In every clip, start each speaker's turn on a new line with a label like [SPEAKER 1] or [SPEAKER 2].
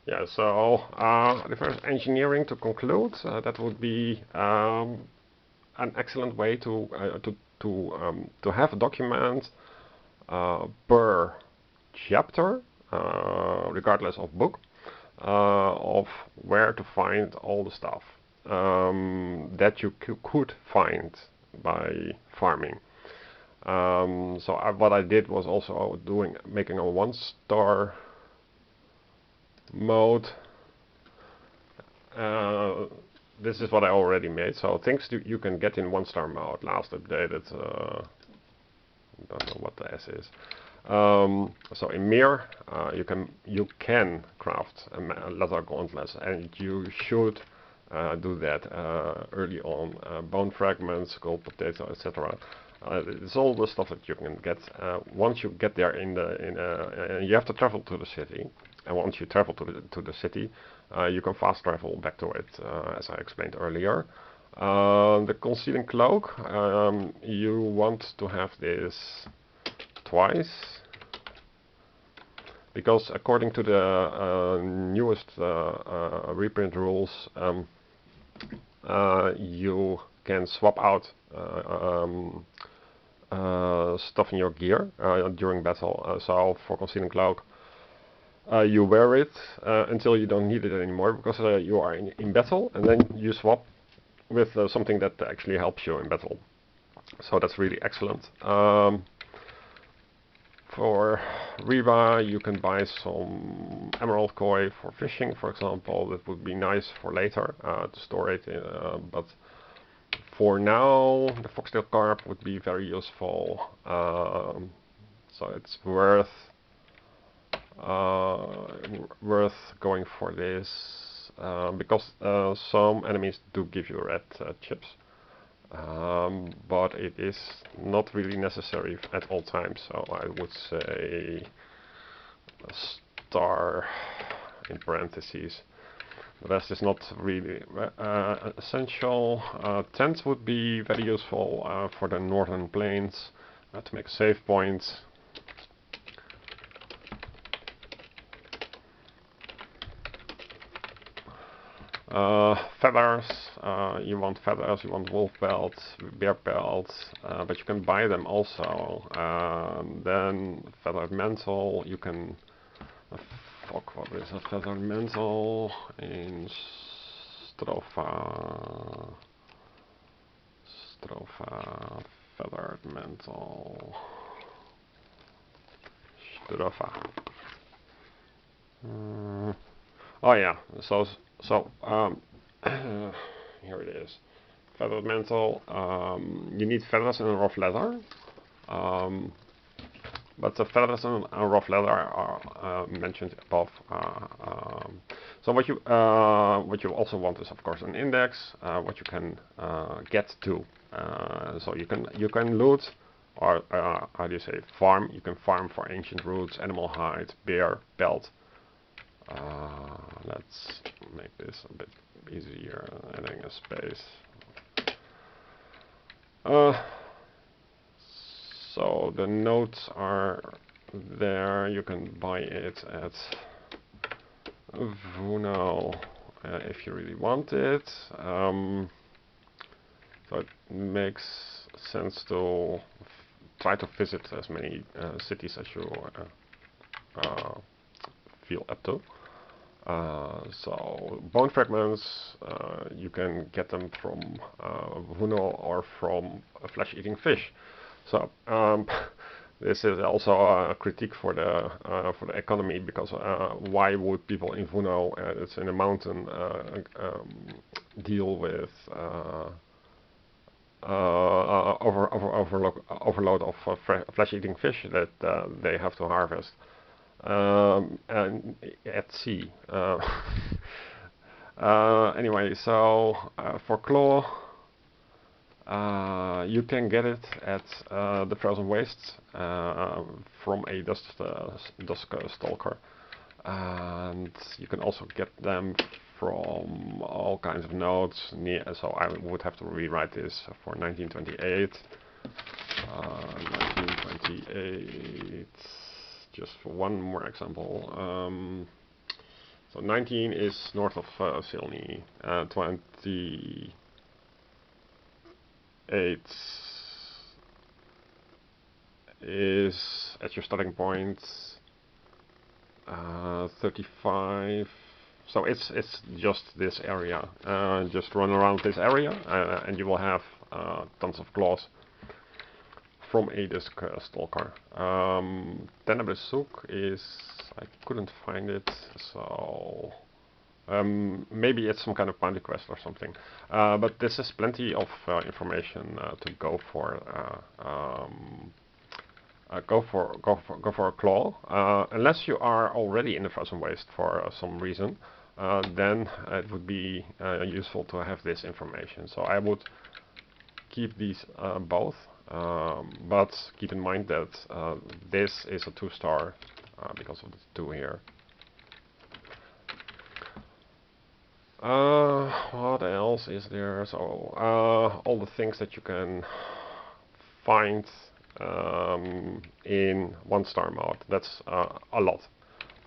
[SPEAKER 1] Yeah, so the first engineering to conclude, that would be an excellent way to have a document per chapter, regardless of book, of where to find all the stuff that you could find by farming. What I did was also making a 1-star mode. This is what I already made. So things you can get in 1-star mode. Last updated. Don't know what the S is. So in Mir, you can craft a leather gauntlets, and you should do that early on. Bone fragments, gold potato, etc. It's all the stuff that you can get. Once you get there you have to travel to the city, and once you travel to the city, you can fast travel back to it, as I explained earlier. The concealing cloak, you want to have this twice, because according to the newest reprint rules, you can swap out stuff in your gear during battle. So for concealing cloak, you wear it until you don't need it anymore, because you are in battle, and then you swap with something that actually helps you in battle. So that's really excellent. For Reba, you can buy some emerald koi for fishing, for example. That would be nice for later to store it in, but for now the foxtail carp would be very useful. So it's worth going for this, because some enemies do give you red chips. But it is not really necessary at all times, so I would say a star in parentheses. The rest is not really essential. Tents would be very useful for the northern plains to make save points. Feathers, you want feathers, you want wolf pelts, bear pelts, but you can buy them also. Then feathered mantle, you can... fuck, what is a feathered mantle? In Stropha... feathered mantle... Stropha. Oh yeah, so here it is. Feathered mantle. You need feathers and rough leather, but the feathers and rough leather are mentioned above. So what you also want is, of course, an index, what you can get to. So you can loot, or how do you say, farm. You can farm for ancient roots, animal hide, bear, pelt. Let's make this a bit easier, adding a space. So the notes are there. You can buy it at Vouno if you really want it. So it makes sense to try to visit as many cities as you feel up to. So bone fragments, you can get them from Vouno or from a flesh-eating fish. So this is also a critique for the economy, because why would people in Vouno, it's in a mountain, deal with overload of flesh-eating fish that they have to harvest? And at sea. Anyway, so for claw, you can get it at the frozen wastes from a dusk stalker, and you can also get them from all kinds of nodes. So I would have to rewrite this for 1928. 1928. Just for one more example, So 19 is north of Silny. 28 is at your starting point. 35. So it's just this area. Just run around this area, and you will have tons of claws from a disc stalker. Tenebrisuk is, I couldn't find it, so maybe it's some kind of bounty quest or something. But this is plenty of information to go for. Go for a claw, unless you are already in the frozen waste for some reason. Then it would be useful to have this information. So I would keep these both, but keep in mind that this is a 2-star because of the 2 here. What else is there? So all the things that you can find in 1-star mode. That's a lot.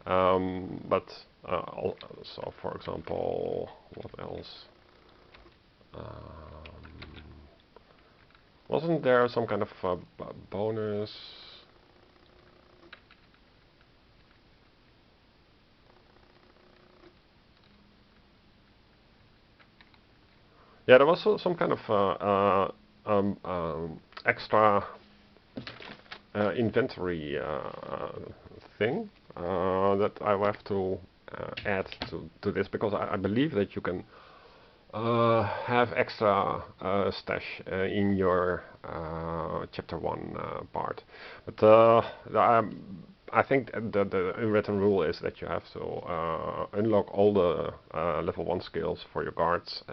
[SPEAKER 1] But so for example, what else? Wasn't there some kind of bonus? Yeah, there was some kind of extra inventory thing that I will have to add to this, because I believe that you can have extra stash in your chapter 1 part. But I think the unwritten rule is that you have to unlock all the level 1 skills for your guards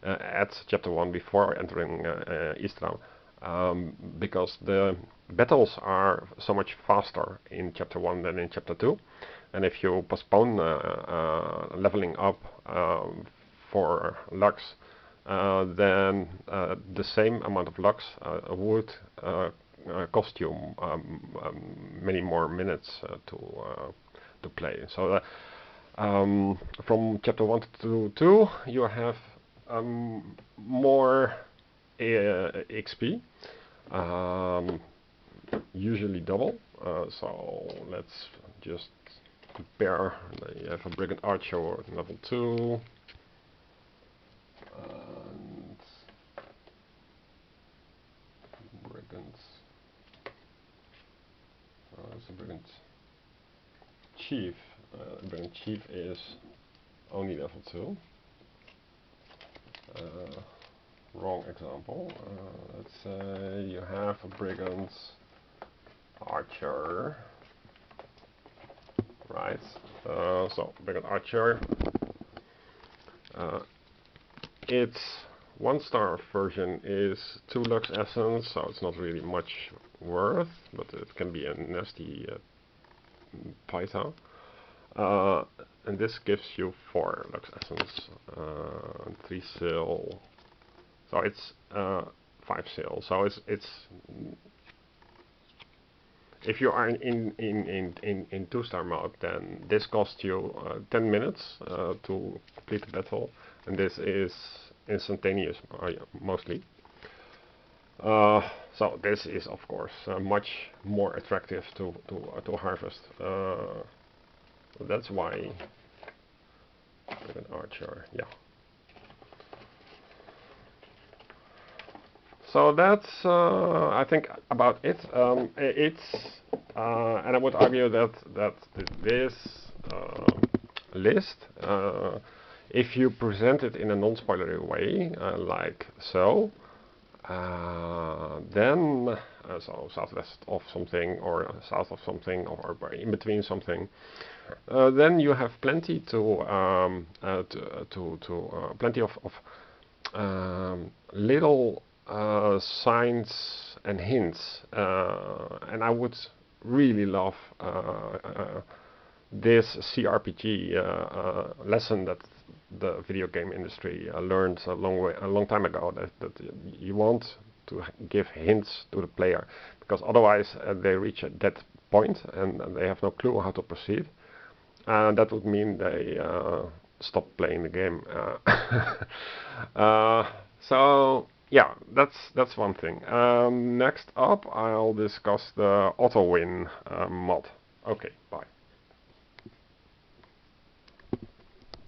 [SPEAKER 1] at chapter 1 before entering Easttown. Because the battles are so much faster in chapter 1 than in chapter 2, and if you postpone leveling up for Lux, then the same amount of Lux would cost you many more minutes to play. So from chapter 1 to 2 you have more XP, usually double. So let's just compare. You have a Brigand Archer level 2, and Brigands. It's a Brigand Chief. Brigand Chief is only level 2. Wrong example. Let's say you have a Brigand Archer, right? So Brigand Archer, its 1-star version is 2 Lux Essence, so it's not really much worth, but it can be a nasty Paita. And this gives you 4 Lux Essence, 3 Sil. So it's 5 Sil. So it's if you are in 2-star mode, then this costs you 10 minutes to complete the battle, and this is instantaneous mostly. So this is of course much more attractive to harvest. That's why an Archer, yeah. So that's I think about it. And I would argue that this list, if you present it in a non-spoilery way, like so, then so southwest of something, or south of something, or in between something, then you have plenty plenty of little signs and hints, and I would really love this CRPG lesson that the video game industry learned a long time ago, that you want to give hints to the player, because otherwise they reach a dead point and they have no clue how to proceed. and that would mean they stop playing the game. So yeah, that's one thing. Next up, I'll discuss the auto win mod. Okay, bye.